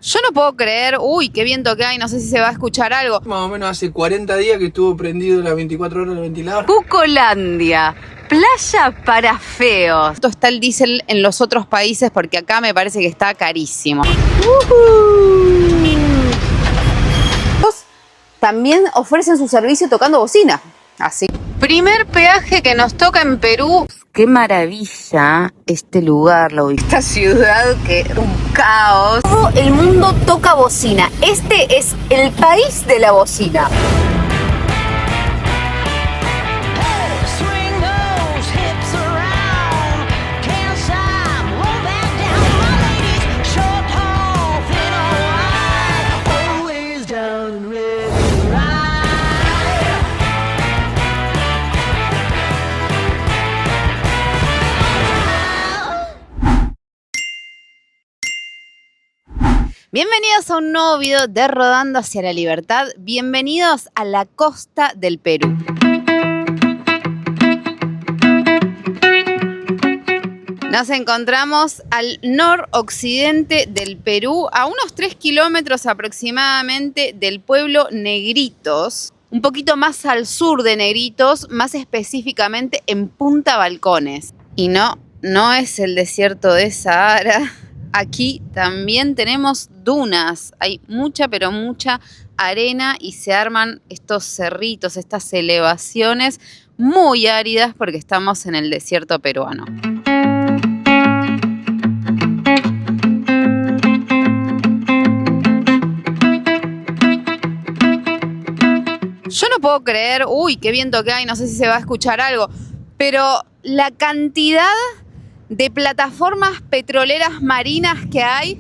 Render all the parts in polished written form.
Yo no puedo creer, uy, qué viento que hay, no sé si se va a escuchar algo. Más o menos hace 40 días que estuvo prendido las 24 horas el ventilador. Cucolandia, playa para feos. Esto está el diésel en los otros países porque acá me parece que está carísimo. También ofrecen su servicio tocando bocina. Así. Primer peaje que nos toca en Perú. Qué maravilla este lugar, esta ciudad que es un caos. Todo el mundo toca bocina. Este es el país de la bocina. Bienvenidos a un nuevo video de Rodando hacia la Libertad. Bienvenidos a la costa del Perú. Nos encontramos al noroccidente del Perú, a unos 3 kilómetros aproximadamente del pueblo Negritos, un poquito más al sur de Negritos, más específicamente en Punta Balcones. Y no es el desierto de Sahara. Aquí también tenemos dunas, hay mucha pero mucha arena y se arman estos cerritos, estas elevaciones muy áridas porque estamos en el desierto peruano. Yo no puedo creer, uy, qué viento que hay, no sé si se va a escuchar algo, pero la cantidad de plataformas petroleras marinas que hay,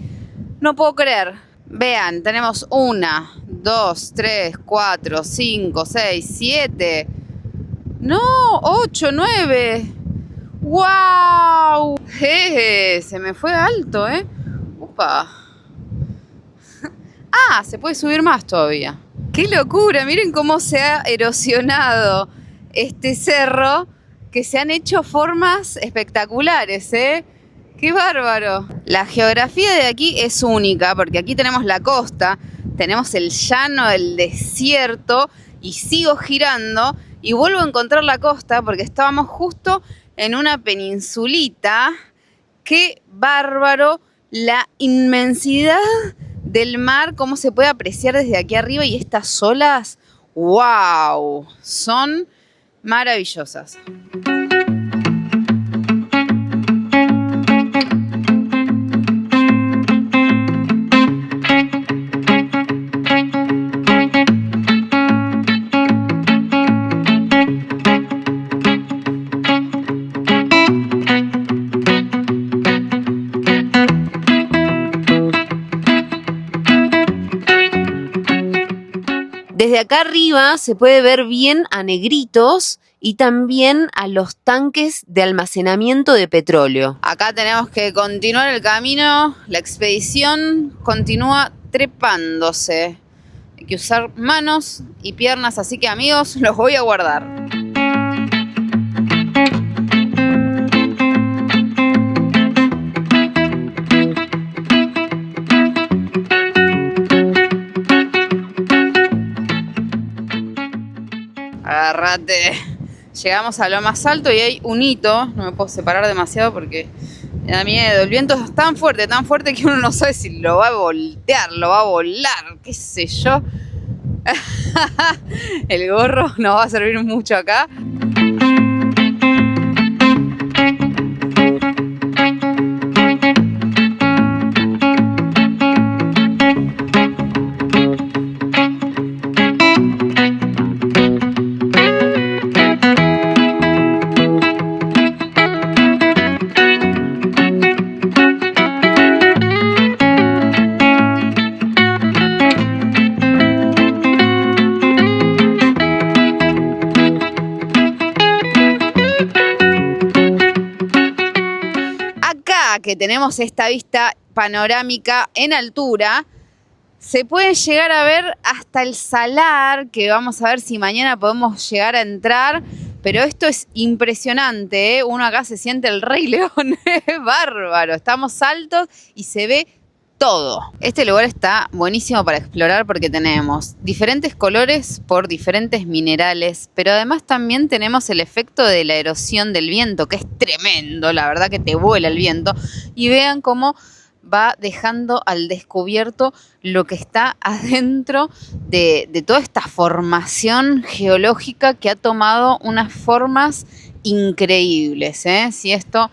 no puedo creer. Vean, tenemos 1, 2, 3, 4, 5, 6, 7, no, 8, 9. ¡Wow! Se me fue alto, ¿eh? Upa. Ah, se puede subir más todavía. ¡Qué locura! Miren cómo se ha erosionado este cerro, que se han hecho formas espectaculares, ¿eh? ¡Qué bárbaro! La geografía de aquí es única, porque aquí tenemos la costa, tenemos el llano, el desierto, y sigo girando y vuelvo a encontrar la costa porque estábamos justo en una peninsulita. ¡Qué bárbaro! La inmensidad del mar, cómo se puede apreciar desde aquí arriba, y estas olas, ¡wow! Son maravillosas. Desde acá arriba se puede ver bien a Negritos y también a los tanques de almacenamiento de petróleo. Acá tenemos que continuar el camino, la expedición continúa trepándose. Hay que usar manos y piernas, así que amigos, los voy a guardar. Agárrate. Llegamos a lo más alto y hay un hito. No me puedo separar demasiado porque me da miedo. El viento es tan fuerte que uno no sabe si lo va a voltear, lo va a volar, qué sé yo. El gorro nos va a servir mucho acá. Que tenemos esta vista panorámica en altura, se puede llegar a ver hasta el salar, que vamos a ver si mañana podemos llegar a entrar, pero esto es impresionante, ¿eh? Uno acá se siente el Rey León, es bárbaro, estamos altos y se ve todo. Este lugar está buenísimo para explorar porque tenemos diferentes colores por diferentes minerales, pero además también tenemos el efecto de la erosión del viento, que es tremendo, la verdad que te vuela el viento. Y vean cómo va dejando al descubierto lo que está adentro de toda esta formación geológica que ha tomado unas formas increíbles, ¿eh? Si esto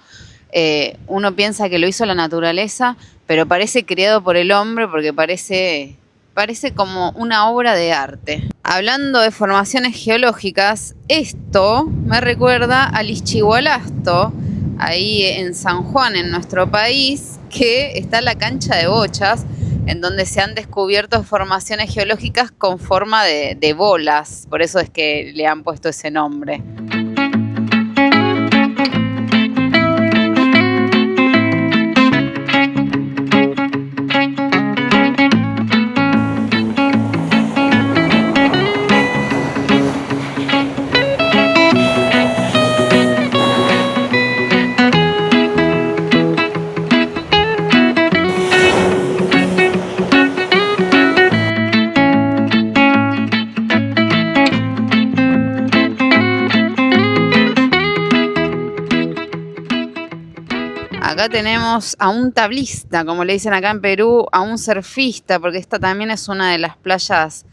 uno piensa que lo hizo la naturaleza, pero parece creado por el hombre porque parece como una obra de arte. Hablando de formaciones geológicas, esto me recuerda al Ischigualasto, ahí en San Juan, en nuestro país, que está la cancha de bochas, en donde se han descubierto formaciones geológicas con forma de bolas, por eso es que le han puesto ese nombre. Acá tenemos a un tablista, como le dicen acá en Perú, a un surfista, porque esta también es una de las playas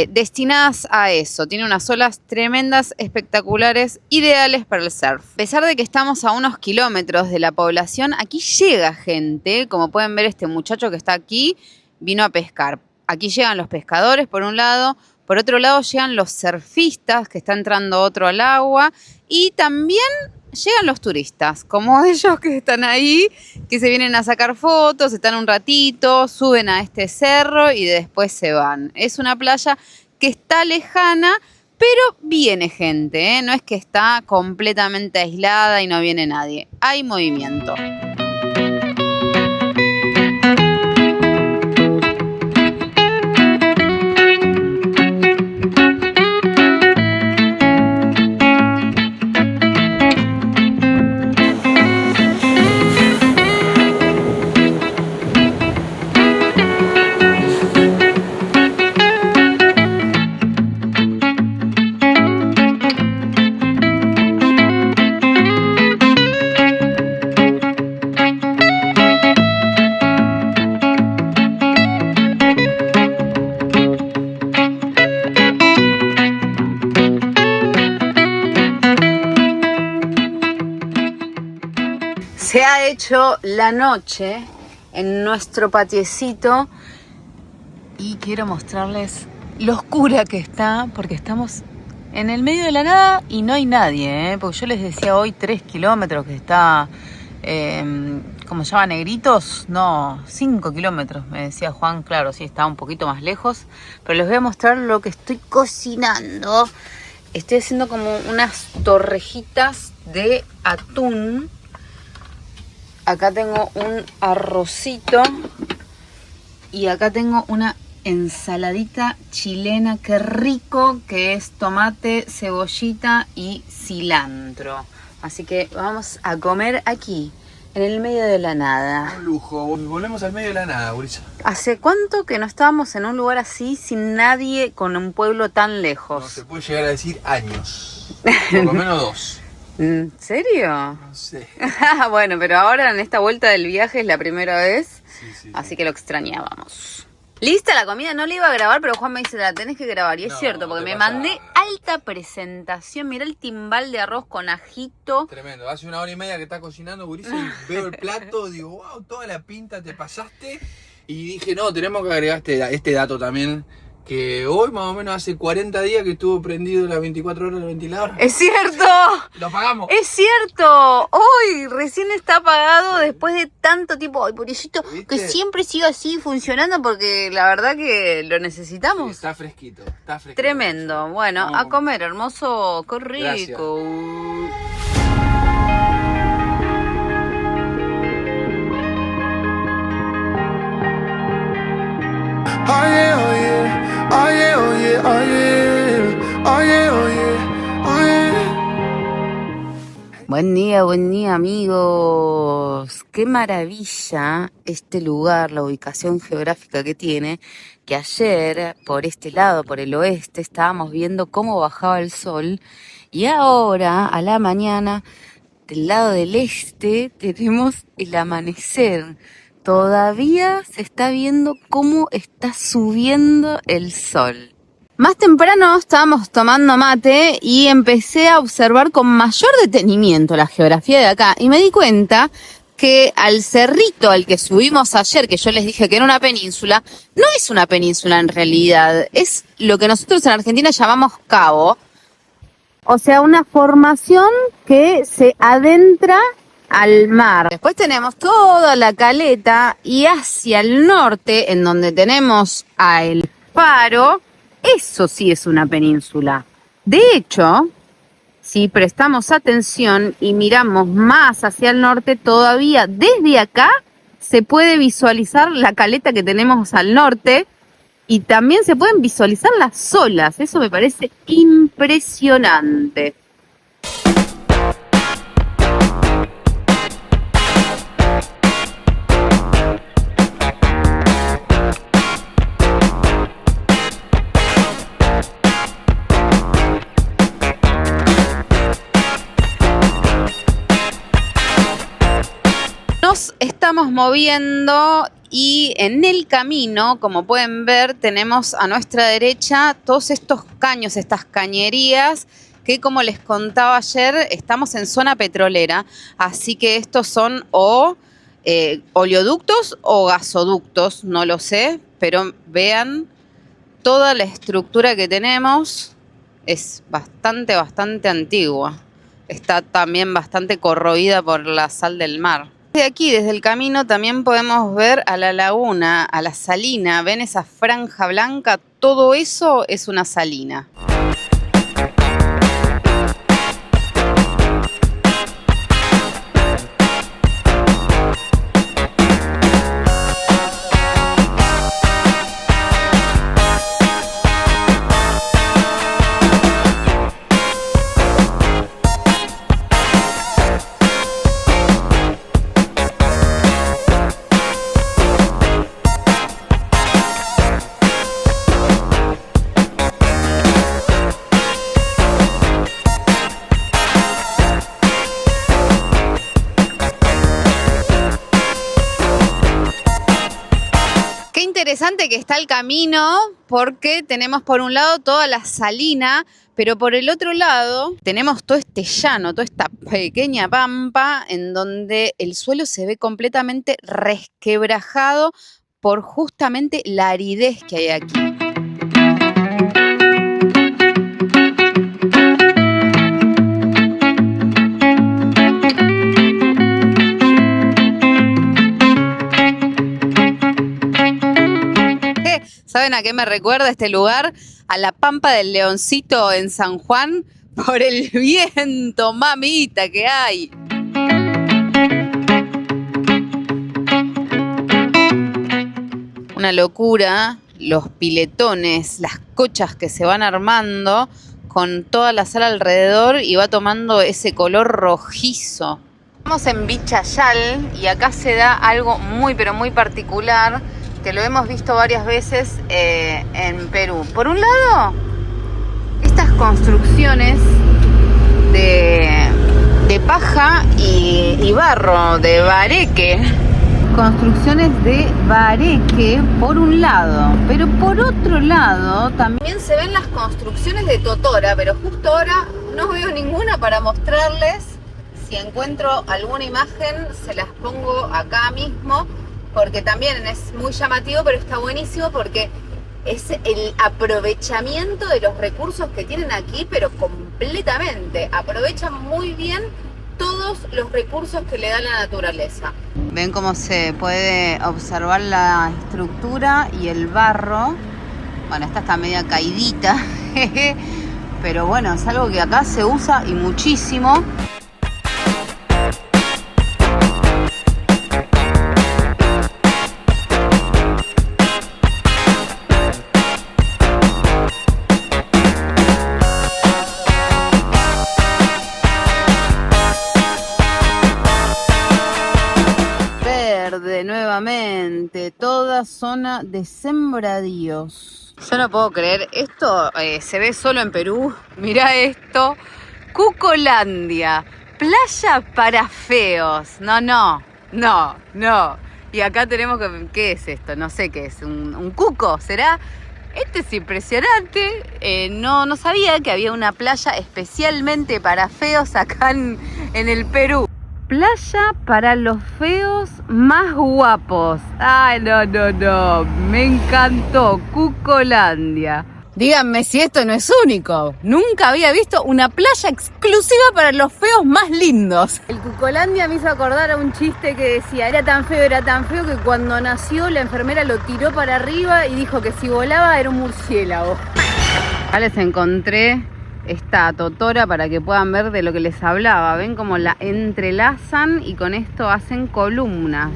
destinadas a eso. Tiene unas olas tremendas, espectaculares, ideales para el surf. A pesar de que estamos a unos kilómetros de la población, aquí llega gente. Como pueden ver, este muchacho que está aquí vino a pescar. Aquí llegan los pescadores, por un lado. Por otro lado, llegan los surfistas, que está entrando otro al agua. Y también llegan los turistas, como ellos que están ahí, que se vienen a sacar fotos, están un ratito, suben a este cerro y después se van. Es una playa que está lejana, pero viene gente, ¿eh? No es que está completamente aislada y no viene nadie. Hay movimiento. Se ha hecho la noche en nuestro patiecito y quiero mostrarles lo oscura que está porque estamos en el medio de la nada y no hay nadie, ¿eh? Porque yo les decía hoy 3 kilómetros que está, ¿cómo se llama? Negritos, no, 5 kilómetros, me decía Juan, claro, sí, está un poquito más lejos, pero les voy a mostrar lo que estoy cocinando. Estoy haciendo como unas torrejitas de atún. Acá tengo un arrocito y acá tengo una ensaladita chilena, qué rico, que es tomate, cebollita y cilantro. Así que vamos a comer aquí, en el medio de la nada. Un lujo, volvemos al medio de la nada, Gurisa. ¿Hace cuánto que no estábamos en un lugar así, sin nadie, con un pueblo tan lejos? No se puede llegar a decir años, por lo menos 2. ¿En serio? No sé. Bueno, pero ahora en esta vuelta del viaje es la primera vez, Sí. así que lo extrañábamos. ¿Lista la comida? No la iba a grabar, pero Juan me dice, la tenés que grabar. Y es cierto, porque me mandé alta presentación. Mirá el timbal de arroz con ajito. Tremendo. Hace 1 hora y media que está cocinando, Gurisa, y veo el plato, digo, wow, toda la pinta te pasaste. Y dije, no, tenemos que agregar este dato también, que hoy más o menos hace 40 días que estuvo prendido las 24 horas el ventilador. ¡Es cierto! ¡Lo apagamos! ¡Es cierto! Hoy recién está apagado después de tanto tiempo. Ay, pobrecito, que siempre siga así funcionando porque la verdad que lo necesitamos. Sí, está fresquito. Tremendo. Bueno, vamos a comer, hermoso. ¡Qué rico! Gracias. Oh yeah, oh yeah, oh yeah, oh yeah, oh yeah, oh yeah, oh yeah, oh yeah. Buen día amigos. Qué maravilla este lugar, la ubicación geográfica que tiene, que ayer por este lado, por el oeste, estábamos viendo cómo bajaba el sol y ahora a la mañana del lado del este tenemos el amanecer. Todavía se está viendo cómo está subiendo el sol. Más temprano estábamos tomando mate y empecé a observar con mayor detenimiento la geografía de acá y me di cuenta que al cerrito al que subimos ayer, que yo les dije que era una península, no es una península en realidad, es lo que nosotros en Argentina llamamos cabo, o sea, una formación que se adentra al mar. Después tenemos toda la caleta y hacia el norte, en donde tenemos a El Faro. Eso sí es una península. De hecho, si prestamos atención y miramos más hacia el norte, todavía desde acá se puede visualizar la caleta que tenemos al norte y también se pueden visualizar las olas. Eso me parece impresionante. Nos estamos moviendo y en el camino, como pueden ver, tenemos a nuestra derecha todos estos caños, estas cañerías que, como les contaba ayer, estamos en zona petrolera, así que estos son oleoductos o gasoductos, no lo sé, pero vean toda la estructura que tenemos, es bastante antigua, está también bastante corroída por la sal del mar. De aquí, desde el camino, también podemos ver a la laguna, a la salina. ¿Ven esa franja blanca? Todo eso es una salina. Interesante que está el camino porque tenemos por un lado toda la salina, pero por el otro lado tenemos todo este llano, toda esta pequeña pampa en donde el suelo se ve completamente resquebrajado por justamente la aridez que hay aquí. ¿Saben a qué me recuerda este lugar? A la Pampa del Leoncito en San Juan, por el viento, mamita, que hay. Una locura, los piletones, las cochas que se van armando con toda la sal alrededor y va tomando ese color rojizo. Estamos en Vichayal y acá se da algo muy pero muy particular, que lo hemos visto varias veces en Perú. Por un lado, estas construcciones de paja y barro, de bareque. Construcciones de bareque por un lado, pero por otro lado también se ven las construcciones de totora, pero justo ahora no veo ninguna para mostrarles. Si encuentro alguna imagen se las pongo acá mismo, porque también es muy llamativo, pero está buenísimo porque es el aprovechamiento de los recursos que tienen aquí, pero completamente. Aprovechan muy bien todos los recursos que le da la naturaleza. Ven cómo se puede observar la estructura y el barro. Bueno, esta está media caidita, pero bueno, es algo que acá se usa y muchísimo. zona de sembradíos. Yo no puedo creer, esto se ve solo en Perú. Mirá esto, Cucolandia, playa para feos. No. Y acá tenemos que, ¿qué es esto? No sé qué es, un cuco, ¿será? Este es impresionante, no sabía que había una playa especialmente para feos acá en el Perú. Playa para los feos más guapos. Ay, no, me encantó, Cucolandia. Díganme si esto no es único. Nunca había visto una playa exclusiva para los feos más lindos. El Cucolandia me hizo acordar a un chiste que decía, era tan feo que cuando nació la enfermera lo tiró para arriba y dijo que si volaba era un murciélago. Acá les encontré esta totora para que puedan ver de lo que les hablaba. Ven cómo la entrelazan y con esto hacen columnas.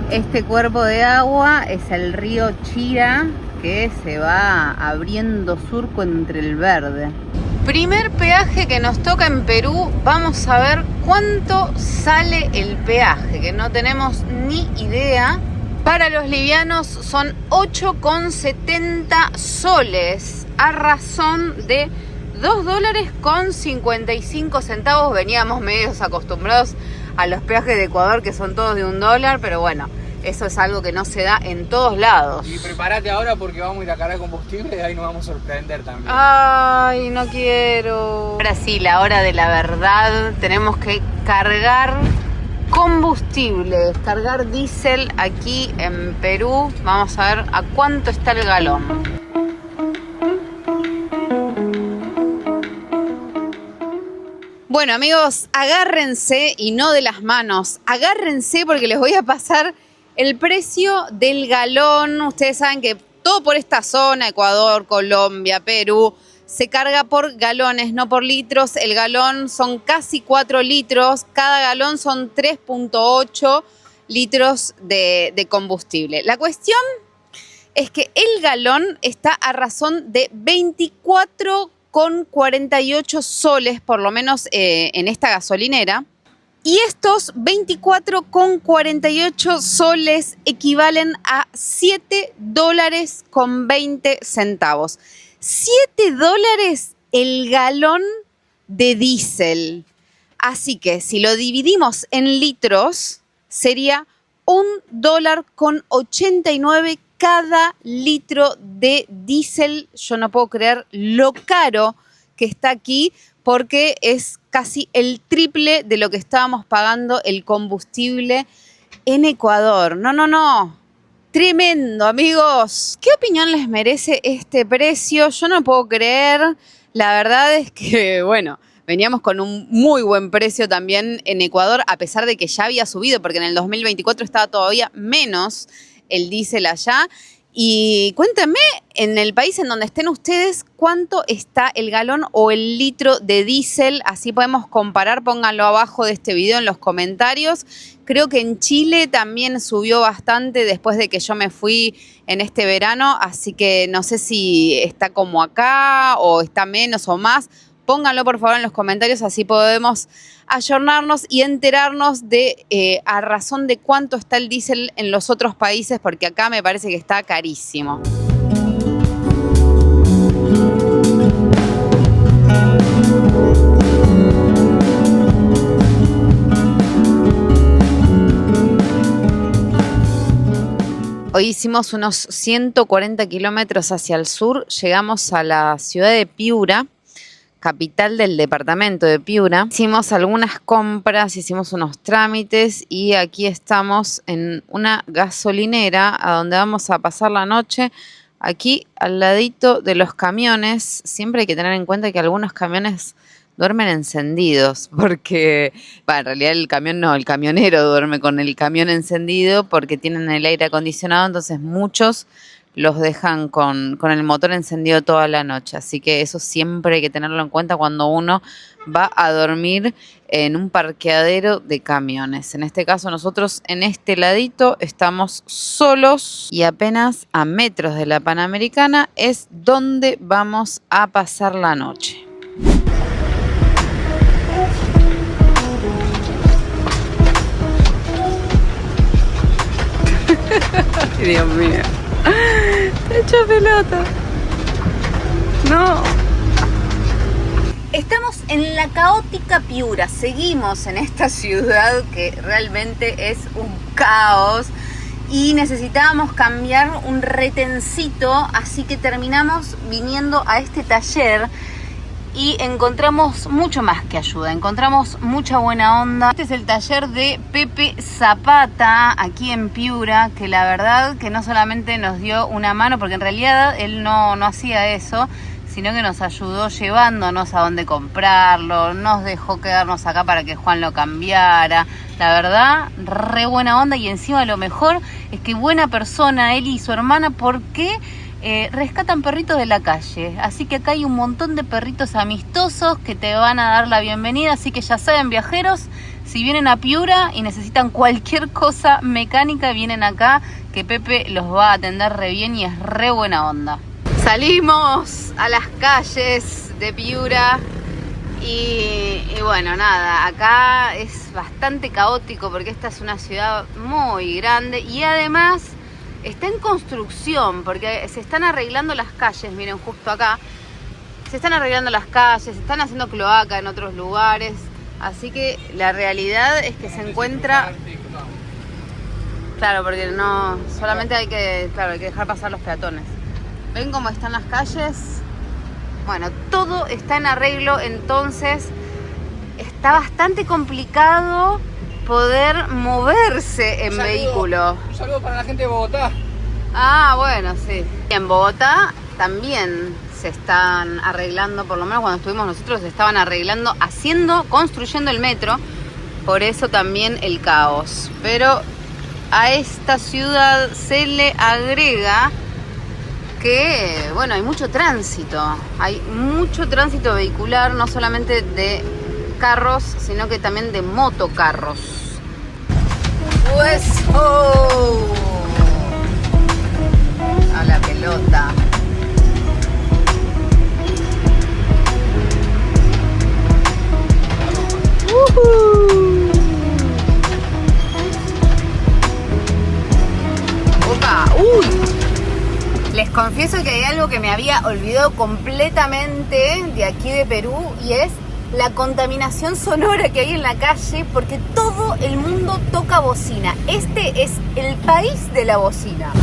Este cuerpo de agua es el río Chira, que se va abriendo surco entre el verde. Primer peaje que nos toca en Perú. Vamos a ver cuánto sale el peaje, que no tenemos ni idea. Para los livianos son 8,70 soles, a razón de $2.55. Veníamos medios acostumbrados a los peajes de Ecuador, que son todos de $1, pero bueno, eso es algo que no se da en todos lados. Y prepárate ahora porque vamos a ir a cargar combustible y ahí nos vamos a sorprender también. Ay, no quiero. Ahora sí, la hora de la verdad. Tenemos que cargar combustible, cargar diésel aquí en Perú. Vamos a ver a cuánto está el galón. Bueno, amigos, agárrense, y no de las manos, agárrense porque les voy a pasar el precio del galón. Ustedes saben que todo por esta zona, Ecuador, Colombia, Perú, se carga por galones, no por litros. El galón son casi 4 litros, cada galón son 3,8 litros de combustible. La cuestión es que el galón está a razón de 24,48 soles, por lo menos en esta gasolinera. Y estos 24,48 soles equivalen a $7.20. $7 el galón de diésel. Así que si lo dividimos en litros, sería $1.89 cada litro de diésel. Yo no puedo creer lo caro que está aquí, porque es casi el triple de lo que estábamos pagando el combustible en Ecuador. No. Tremendo, amigos. ¿Qué opinión les merece este precio? Yo no puedo creer. La verdad es que, bueno, veníamos con un muy buen precio también en Ecuador, a pesar de que ya había subido, porque en el 2024 estaba todavía menos el diésel allá. Y cuéntenme, en el país en donde estén ustedes, ¿cuánto está el galón o el litro de diésel? Así podemos comparar, pónganlo abajo de este video en los comentarios. Creo que en Chile también subió bastante después de que yo me fui en este verano, así que no sé si está como acá o está menos o más. Pónganlo por favor en los comentarios, así podemos ayornarnos y enterarnos de a razón de cuánto está el diésel en los otros países, porque acá me parece que está carísimo. Hoy hicimos unos 140 kilómetros hacia el sur, llegamos a la ciudad de Piura, capital del departamento de Piura. Hicimos algunas compras, hicimos unos trámites y aquí estamos en una gasolinera a donde vamos a pasar la noche. Aquí al ladito de los camiones. Siempre hay que tener en cuenta que algunos camiones duermen encendidos porque, en realidad el camión no, el camionero duerme con el camión encendido porque tienen el aire acondicionado, entonces muchos los dejan con el motor encendido toda la noche. Así que eso siempre hay que tenerlo en cuenta cuando uno va a dormir en un parqueadero de camiones. En este caso nosotros en este ladito estamos solos y apenas a metros de la Panamericana es donde vamos a pasar la noche. Dios mío. Te echo pelota. No. Estamos en la caótica Piura. Seguimos en esta ciudad que realmente es un caos. Y necesitábamos cambiar un retencito. Así que terminamos viniendo a este taller. Y encontramos mucho más que ayuda, encontramos mucha buena onda. Este es el taller de Pepe Zapata, aquí en Piura, que la verdad que no solamente nos dio una mano, porque en realidad él no hacía eso, sino que nos ayudó llevándonos a dónde comprarlo, nos dejó quedarnos acá para que Juan lo cambiara. La verdad, re buena onda, y encima lo mejor es que buena persona, él y su hermana, porque rescatan perritos de la calle. Así que acá hay un montón de perritos amistosos que te van a dar la bienvenida. Así que ya saben, viajeros, si vienen a Piura y necesitan cualquier cosa mecánica, vienen acá, que Pepe los va a atender re bien y es re buena onda. Salimos a las calles de Piura y bueno, nada, acá es bastante caótico porque esta es una ciudad muy grande y además está en construcción, porque se están arreglando las calles, miren, justo acá. Se están arreglando las calles, se están haciendo cloaca en otros lugares. Así que la realidad es que se encuentra... Claro, porque no... Solamente hay que dejar pasar los peatones. ¿Ven cómo están las calles? Bueno, todo está en arreglo, entonces está bastante complicado poder moverse en vehículo. Un saludo para la gente de Bogotá. Ah, bueno, sí. En Bogotá también se están arreglando, por lo menos cuando estuvimos nosotros, se estaban arreglando, construyendo el metro. Por eso también el caos. Pero a esta ciudad se le agrega que, bueno, hay mucho tránsito. Hay mucho tránsito vehicular, no solamente de carros, sino que también de motocarros. Pues, oh, a la pelota. Opa, uy. Les confieso que hay algo que me había olvidado completamente de aquí de Perú, y es la contaminación sonora que hay en la calle, porque todo el mundo toca bocina. Este es el país de la bocina.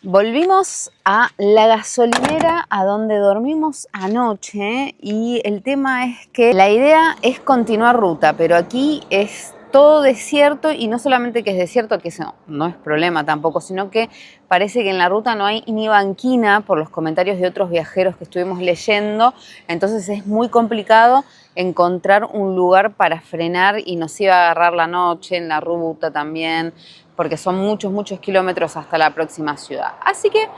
Volvimos a la gasolinera a donde dormimos anoche, y el tema es que la idea es continuar ruta, pero aquí es todo desierto, y no solamente que es desierto, que eso no es problema tampoco, sino que parece que en la ruta no hay ni banquina por los comentarios de otros viajeros que estuvimos leyendo, entonces es muy complicado encontrar un lugar para frenar y nos iba a agarrar la noche en la ruta también, porque son muchos kilómetros hasta la próxima ciudad. Así que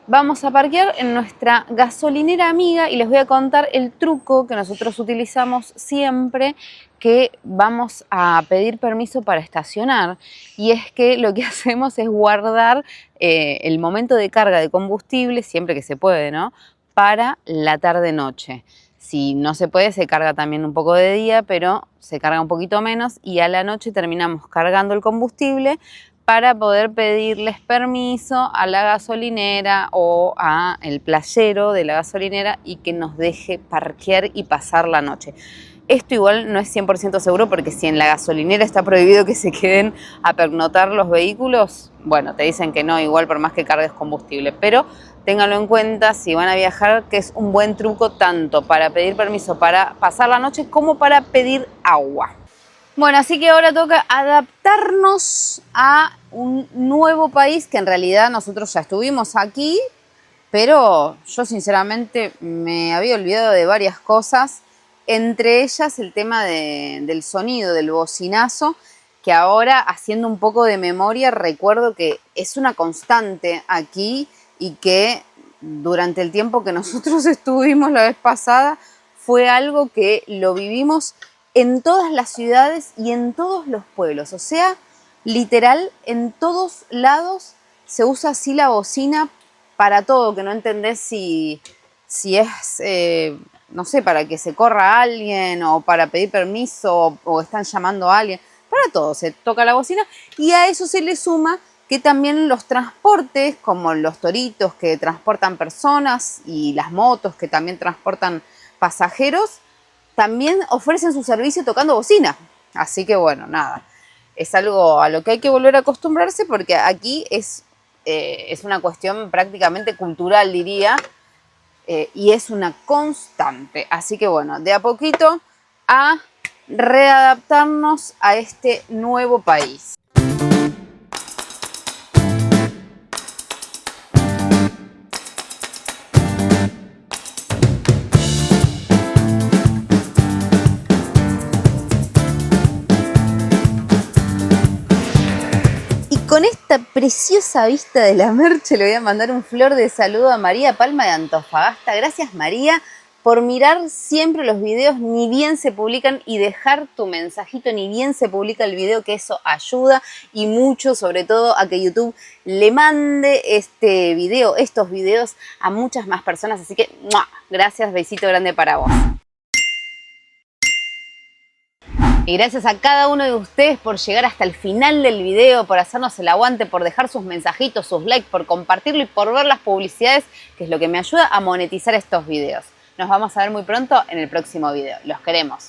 vamos a parquear en nuestra gasolinera amiga y les voy a contar el truco que nosotros utilizamos siempre que vamos a pedir permiso para estacionar. Y es que lo que hacemos es guardar el momento de carga de combustible, siempre que se puede, ¿no?, para la tarde-noche. Si no se puede, se carga también un poco de día, pero se carga un poquito menos, y a la noche terminamos cargando el combustible para poder pedirles permiso a la gasolinera o a el playero de la gasolinera y que nos deje parquear y pasar la noche. Esto igual no es 100% seguro porque si en la gasolinera está prohibido que se queden a pernoctar los vehículos, bueno, te dicen que no, igual por más que cargues combustible. Pero ténganlo en cuenta si van a viajar, que es un buen truco tanto para pedir permiso para pasar la noche como para pedir agua. Bueno, así que ahora toca adaptarnos a un nuevo país que en realidad nosotros ya estuvimos aquí, pero yo sinceramente me había olvidado de varias cosas. Entre ellas el tema del sonido, del bocinazo, que ahora haciendo un poco de memoria recuerdo que es una constante aquí y que durante el tiempo que nosotros estuvimos la vez pasada fue algo que lo vivimos en todas las ciudades y en todos los pueblos. O sea, literal, en todos lados se usa así la bocina para todo, que no entendés si es... no sé, para que se corra alguien o para pedir permiso o están llamando a alguien. Para todo se toca la bocina y a eso se le suma que también los transportes, como los toritos que transportan personas y las motos que también transportan pasajeros, también ofrecen su servicio tocando bocina. Así que bueno, nada, es algo a lo que hay que volver a acostumbrarse porque aquí es una cuestión prácticamente cultural, diría. Y es una constante. Así que bueno, de a poquito a readaptarnos a este nuevo país. Con esta preciosa vista de la Merche le voy a mandar un flor de saludo a María Palma de Antofagasta. Gracias, María, por mirar siempre los videos, ni bien se publican, y dejar tu mensajito, ni bien se publica el video, que eso ayuda y mucho, sobre todo a que YouTube le mande este video, estos videos a muchas más personas. Así que, ¡mua! Gracias, besito grande para vos. Y gracias a cada uno de ustedes por llegar hasta el final del video, por hacernos el aguante, por dejar sus mensajitos, sus likes, por compartirlo y por ver las publicidades, que es lo que me ayuda a monetizar estos videos. Nos vamos a ver muy pronto en el próximo video. Los queremos.